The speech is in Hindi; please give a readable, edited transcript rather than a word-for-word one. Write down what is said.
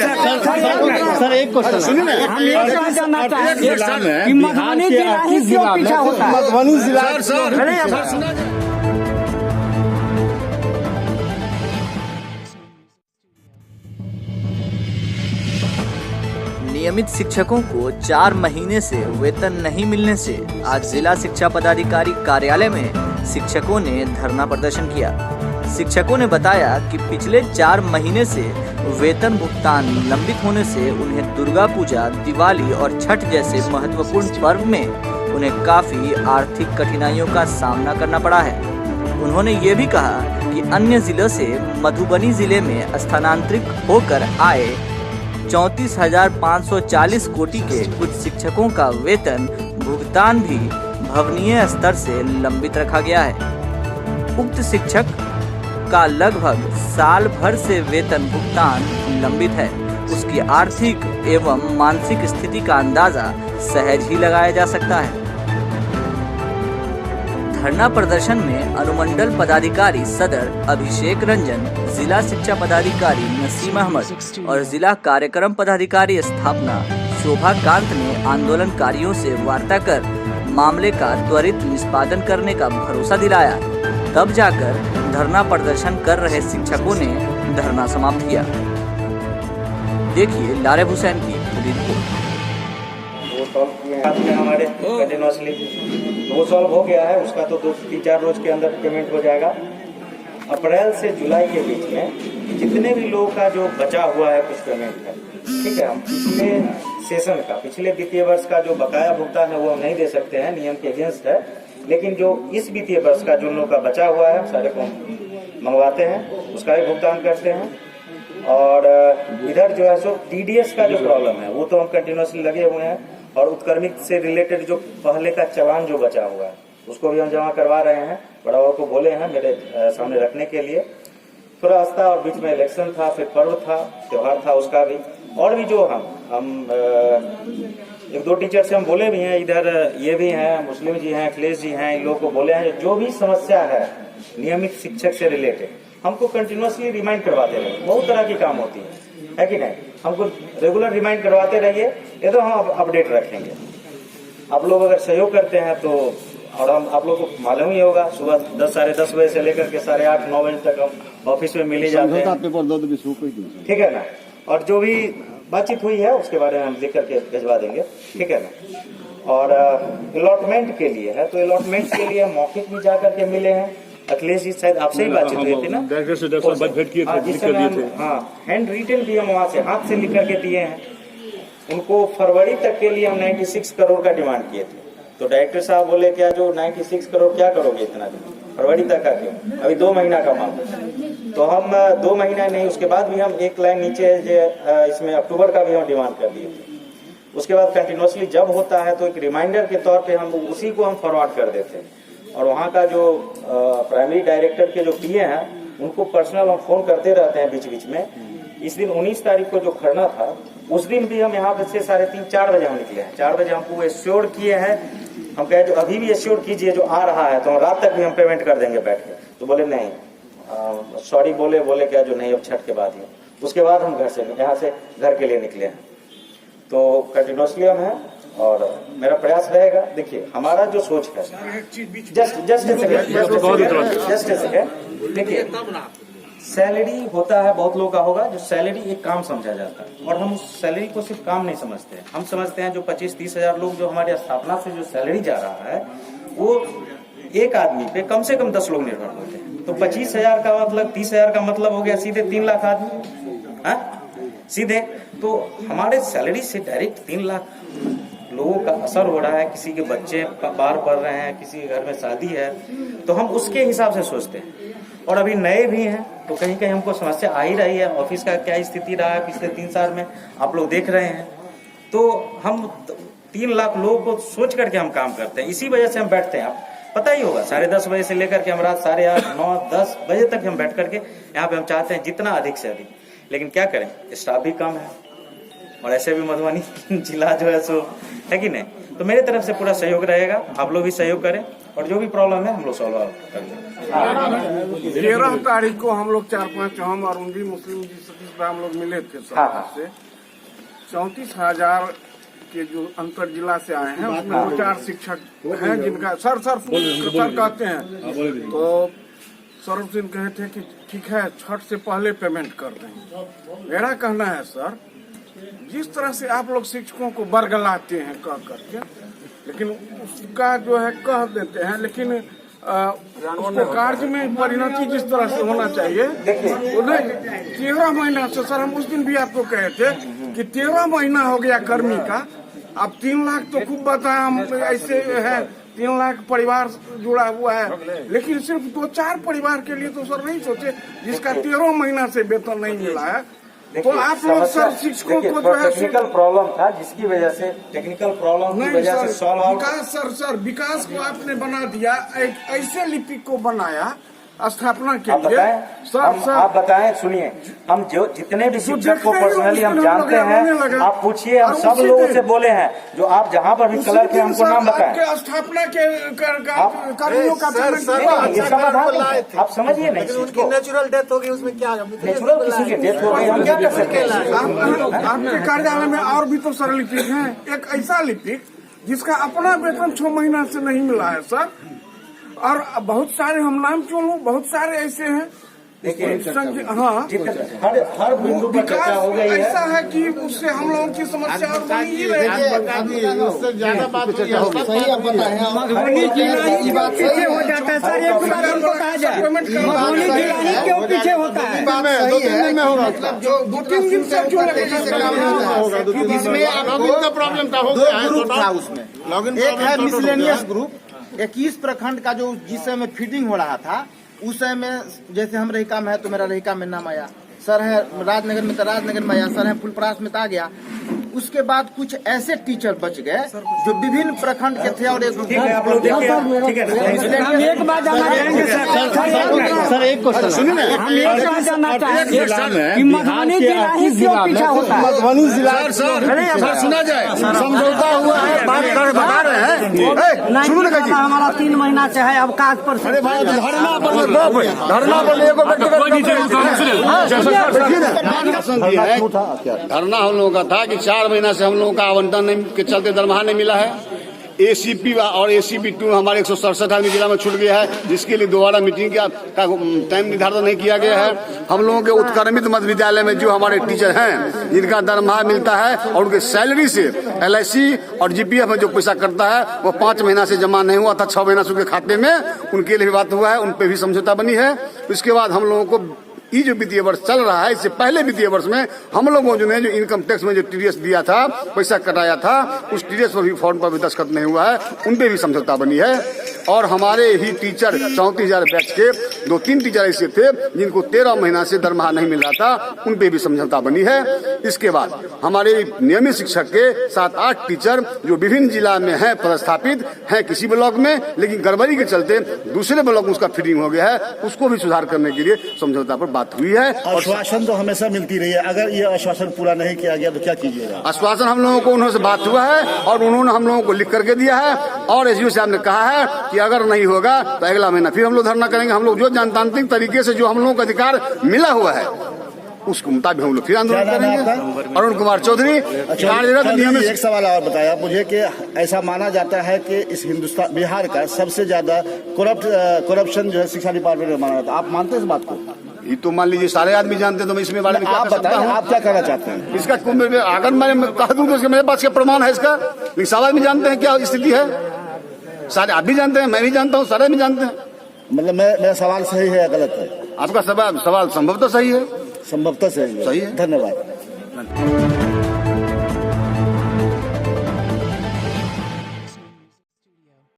सर एक क्वेश्चन सुनिए ना, हम ये जानना चाहेंगे कि मधुबनी जिला ही क्यों पीछा होता है? मधुबनी जिला नियमित शिक्षकों को 4 महीने से वेतन नहीं मिलने से आज जिला शिक्षा पदाधिकारी कार्यालय में शिक्षकों ने धरना प्रदर्शन किया। शिक्षकों ने बताया कि पिछले 4 महीने से वेतन भुगतान लंबित होने से उन्हें दुर्गा पूजा, दिवाली और छठ जैसे महत्वपूर्ण पर्व में उन्हें काफ़ी आर्थिक कठिनाइयों का सामना करना पड़ा है। उन्होंने ये भी कहा कि अन्य जिलों से मधुबनी जिले में स्थानांतरित होकर आए 34,540 कोटि के कुछ शिक्षकों का वेतन भुगतान भी भवनीय स्तर से लंबित रखा गया है। उक्त शिक्षक का लगभग साल भर से वेतन भुगतान लंबित है। उसकी आर्थिक एवं मानसिक स्थिति का अंदाजा सहज ही लगाया जा सकता है। धरना प्रदर्शन में अनुमंडल पदाधिकारी सदर अभिषेक रंजन, जिला शिक्षा पदाधिकारी नसीम अहमद और जिला कार्यक्रम पदाधिकारी स्थापना शोभा कांत ने आंदोलनकारियों से वार्ता कर मामले का त्वरित निष्पादन करने का भरोसा दिलाया। तब जाकर धरना प्रदर्शन कर रहे शिक्षकों ने धरना समाप्त किया। देखिए लारेब हुसैन की पूरी रिपोर्ट। हमारे कंटिन्यूसली वो सॉल्व हो गया है, उसका तो 2-3-4 रोज के अंदर पेमेंट हो जाएगा। अप्रैल से जुलाई के बीच में जितने भी लोगों का जो बचा हुआ है कुछ पेमेंट का, ठीक है, हम पिछले सेशन का, पिछले वित्तीय वर्ष का जो बकाया भुगतान है वो हम नहीं दे सकते हैं, नियम के अगेंस्ट है। लेकिन जो इस वित्तीय वर्ष का जो लोगों का बचा हुआ है सारे को मंगवाते हैं, उसका भी भुगतान करते हैं। और इधर जो है सो TDS का जो प्रॉब्लम है वो तो हम कंटिन्यूसली लगे हुए हैं, और उत्क्रमित से रिलेटेड जो पहले का चालान जो बचा हुआ है उसको भी हम जमा करवा रहे हैं। बड़ा बाबू को बोले हैं मेरे सामने रखने के लिए। थोड़ा रास्ता और बीच में इलेक्शन था, फिर पर्व था, त्योहार था, उसका भी। और भी जो हम 1-2 टीचर से हम बोले भी हैं, इधर ये भी हैं, मुस्लिम जी हैं, अखिलेश जी हैं, इन लोगों को बोले हैं जो भी समस्या है नियमित शिक्षक से रिलेटेड हमको कंटिन्यूसली रिमाइंड करवाते रहिए। बहुत तरह की काम होती है कि नहीं, हमको रेगुलर रिमाइंड करवाते रहिए, ये तो हम अपडेट रखेंगे। आप लोग अगर सहयोग करते हैं तो, और हम आप लोग को मालूम ही होगा, सुबह 10 साढ़े 10 बजे से लेकर के 8:30-9 बजे तक हम ऑफिस में मिल ही जाते हैं, ठीक है ना। और जो भी बातचीत हुई है उसके बारे में हम लिख करके भिजवा देंगे, ठीक है ना। और अलॉटमेंट के लिए है, तो अलॉटमेंट के लिए मौखिक भी जा करके मिले हैं। अखिलेश जी शायद आपसे ही बातचीत हुई थी ना, हाँ, हैंड रिटन भी हम वहाँ से हाथ से लिख करके दिए हैं उनको। फरवरी तक के लिए हम 96 करोड़ का डिमांड किए थे, तो डायरेक्टर साहब बोले क्या जो 96 करोड़ क्या करोगे इतना दिन, फरवरी तक का क्यों, अभी 2 महीना का मांग। तो हम 2 महीना नहीं, उसके बाद भी हम एक लाइन नीचे इसमें अक्टूबर का भी हम डिमांड कर दिए थे। उसके बाद कंटिन्यूसली जब होता है तो एक रिमाइंडर के तौर पे हम उसी को हम फॉरवर्ड कर देते हैं। और वहाँ का जो प्राइमरी डायरेक्टर के जो PA हैं उनको पर्सनल हम फोन करते रहते हैं बीच बीच में। इस दिन 19 तारीख को जो खरना था उस दिन भी हम यहाँ से 3:30-4 बजे हम निकले हैं। 4 बजे हमको एश्योर किए हैं, हम कहे जो अभी भी एश्योर कीजिए जो आ रहा है, तो हम रात तक भी हम पेमेंट कर देंगे बैठ के। तो बोले नहीं, सॉरी बोले क्या जो नहीं अब छठ के बाद ही। उसके बाद हम घर से यहाँ से घर के लिए निकले हैं। तो कंटिन्यूसली हम हैं और मेरा प्रयास रहेगा। देखिए हमारा जो सोच है, जस्ट ए सेकेंड, देखिए सैलरी होता है, बहुत लोगों का होगा जो सैलरी एक काम समझा जाता है, और हम उस सैलरी को सिर्फ काम नहीं समझते हैं। हम समझते हैं जो 25-30 हजार लोग जो हमारे स्थापना से जो सैलरी जा रहा है वो एक आदमी पे कम से कम 10 लोग निर्भर होते हैं। तो 25,000 का मतलब 30,000 का मतलब हो गया सीधे 3 लाख आदमी, सीधे। तो हमारे सैलरी से डायरेक्ट 3 लाख लोगों का असर हो रहा है। किसी के बच्चे बाहर पढ़ रहे हैं, किसी के घर में शादी है, तो हम उसके हिसाब से सोचते हैं। और अभी नए भी हैं तो कहीं कहीं हमको समस्या आ ही रही है। ऑफिस का क्या स्थिति रहा है पिछले 3 साल में आप लोग देख रहे हैं। तो हम 3 लाख लोगों को सोच करके हम काम करते हैं, इसी वजह से हम बैठते हैं। आप पता ही होगा 10:30 बजे से लेकर के हम रात 8:30, 9, 10 बजे तक हम बैठ करके यहाँ पे हम चाहते हैं जितना अधिक से अधिक। लेकिन क्या करें, स्टाफ भी कम है, और ऐसे भी मधुबनी जिला जो है सो है कि नहीं। तो मेरे तरफ से पूरा सहयोग रहेगा, आप लोग भी सहयोग करें और जो भी प्रॉब्लम है हम लोग सॉल्व करेंगे। 13 तारीख को हम लोग 4-5 हम और उनकी मुस्लिम जी सतीश भाई हम लोग मिले थे से 34,000 के जो अंतर जिला से आए हैं उसमें 2-4 शिक्षक हैं जिनका सर कहते हैं। तो सौरभ सिंह कहे थे कि ठीक है छठ से पहले पेमेंट कर देंगे। मेरा कहना है सर, जिस तरह से आप लोग शिक्षकों को बरगलाते हैं कह करके, लेकिन उसका जो है कह देते हैं, लेकिन उसको कार्य में परिणति जिस तरह से होना चाहिए। 13 महीना से सर हम उस दिन भी आपको कहे थे कि 13 महीना हो गया कर्मी का, अब 3 लाख तो खूब बताया हम ऐसे है, 3 लाख परिवार जुड़ा हुआ है, लेकिन सिर्फ 2-4 परिवार के लिए तो सर नहीं सोचे जिसका 13 महीना से वेतन नहीं मिला है। तो आप लोग सर शिक्षकों को जो है टेक्निकल प्रॉब्लम था जिसकी वजह से टेक्निकल प्रॉब्लम की वजह से सॉल्व आउट। विकास को आपने बना दिया, एक ऐसे लिपिक को बनाया स्थापना के लिए। आप बताएं, सुनिए, हम जो जितने भी शिक्षक को पर्सनली हम जानते हैं, आप पूछिए, हम सब लोगों से बोले हैं, जो आप जहाँ पर भी कलर के हमको नाम बताएं। स्थापना के कर्मियों का आप समझिए नहीं, नेचुरल डेथ होगी उसमें क्या, नेचुरल किसी की डेथ हो गई हम क्या कर सकते हैं। आपके कार्यालय में और भी तो सर लिपिक हैं, एक ऐसा लिपिक जिसका अपना वेतन 6 महीना से नहीं मिला है सर, और बहुत सारे हम नाम क्यों लूं, बहुत सारे ऐसे हैं। हाँ, हर बिंदु पर चर्चा हो गई है। ऐसा है कि उससे हम लोगों की समस्या और बनी ही रहेगी। उससे ज्यादा बात सही आप बताएं। मधुबनी जिला ही क्यों पीछे हो जाता है सर, एक बात हमको कहा जाए, मधुबनी जिला ही क्यों पीछे होता है? 2-3 में होगा, 2-3 दिन से क्यों इसमें लॉगिन का प्रॉब्लम था, 2 ग्रुप था उसमें। एक है मिसलेनियस ग्रुप, 21 प्रखंड का जो जिस समय में फीडिंग हो रहा था उस समय में, जैसे हम रहिका में है तो मेरा रहिका में नाम आया, सर है राजनगर में तो राजनगर में आया, सर है फुलपरास में तो आ गया। उसके बाद कुछ ऐसे टीचर बच गए जो विभिन्न प्रखंड के थे और एक ठीक है, आप लोग देखिए, ठीक है, हम एक बात जानना चाहेंगे सर, एक क्वेश्चन सुनिए, हम एक बात जानना चाहेंगे कि मधुबनी जिला ही क्यों पीछे होता है? मधुबनी जिला सर सुना जाए, समझौता हुआ है, बात कर बता रहे हैं, शुरू नहीं कीजिए। हमारा 3 महीना से है अवकाश पर। अरे भाई धरना पर धरना हम लोगों का था कि 4 महीना से हम लोगों का आवंटन नहीं के चलते दरमाहा नहीं मिला है। ACP और ACP 2 हमारे 167 आदमी जिला में छूट गया है, जिसके लिए दोबारा मीटिंग का टाइम निर्धारण नहीं किया गया है। हम लोगों के उत्क्रमित मध्य विद्यालय में जो हमारे टीचर हैं जिनका दरमाहा मिलता है और उनके सैलरी से LIC और GPF में जो पैसा करता है वो 5 महीना से जमा नहीं हुआ था, 6 महीना से उनके खाते में, उनके लिए भी बात हुआ है, उन पर भी समझौता बनी है। उसके बाद हम लोगों को ये जो वित्तीय वर्ष चल रहा है, इससे पहले वित्तीय वर्ष में हम लोगों जो इनकम टैक्स में जो TDS दिया था, पैसा कटाया था, उस TDS पर भी फॉर्म पर भी दस्तखत नहीं हुआ है, उन पे भी समझौता बनी है। और हमारे ही टीचर 34,000 बैच के 2-3 टीचर ऐसे थे जिनको 13 महीना से दरमाहा नहीं मिल रहा था, उन पे भी समझौता बनी है। इसके बाद हमारे नियमित शिक्षक के 7-8 टीचर जो विभिन्न जिला में हैं, पदस्थापित हैं किसी ब्लॉक में, लेकिन गड़बड़ी के चलते दूसरे ब्लॉक में उसका फीडिंग हो गया है, उसको भी सुधार करने के लिए समझौता पर बात हुई है। आश्वासन तो हमेशा मिलती रही है, अगर ये आश्वासन पूरा नहीं किया गया तो क्या कीजिएगा? आश्वासन हम लोगों को उन्होंने से बात हुआ है और उन्होंने हम लोगों को लिख करके दिया है, और SDO साहब ने कहा है कि अगर नहीं होगा तो अगला महीना फिर हम लोग धरना करेंगे। हम लोग जो जनतांत्रिक तरीके से जो हम लोगों को अधिकार मिला हुआ है उसके मुताबिक हम लोग फिर आंदोलन करेंगे। अरुण कुमार चौधरी। एक सवाल और बताया मुझे कि ऐसा माना जाता है कि इस हिंदुस्तान बिहार का सबसे ज्यादा करप्शन जो है शिक्षा डिपार्टमेंट में माना जाता है, आप मानते हैं इस बात को? ये तो मान लीजिए सारे आदमी जानते हैं, तो मैं इसमें बारे में आप बताएं, आप क्या कहना चाहते हैं? इसका अगर मैं कह दूं तो मेरे पास क्या प्रमाण है इसका? लेकिन सारे आदमी जानते हैं क्या स्थिति है, सारे आप भी जानते हैं, मैं भी जानता हूँ, सारे आदमी जानते हैं। मतलब मेरा सवाल सही है या गलत है? आपका सवाल संभवतः सही है। संभवतः सही है। सही है। धन्यवाद।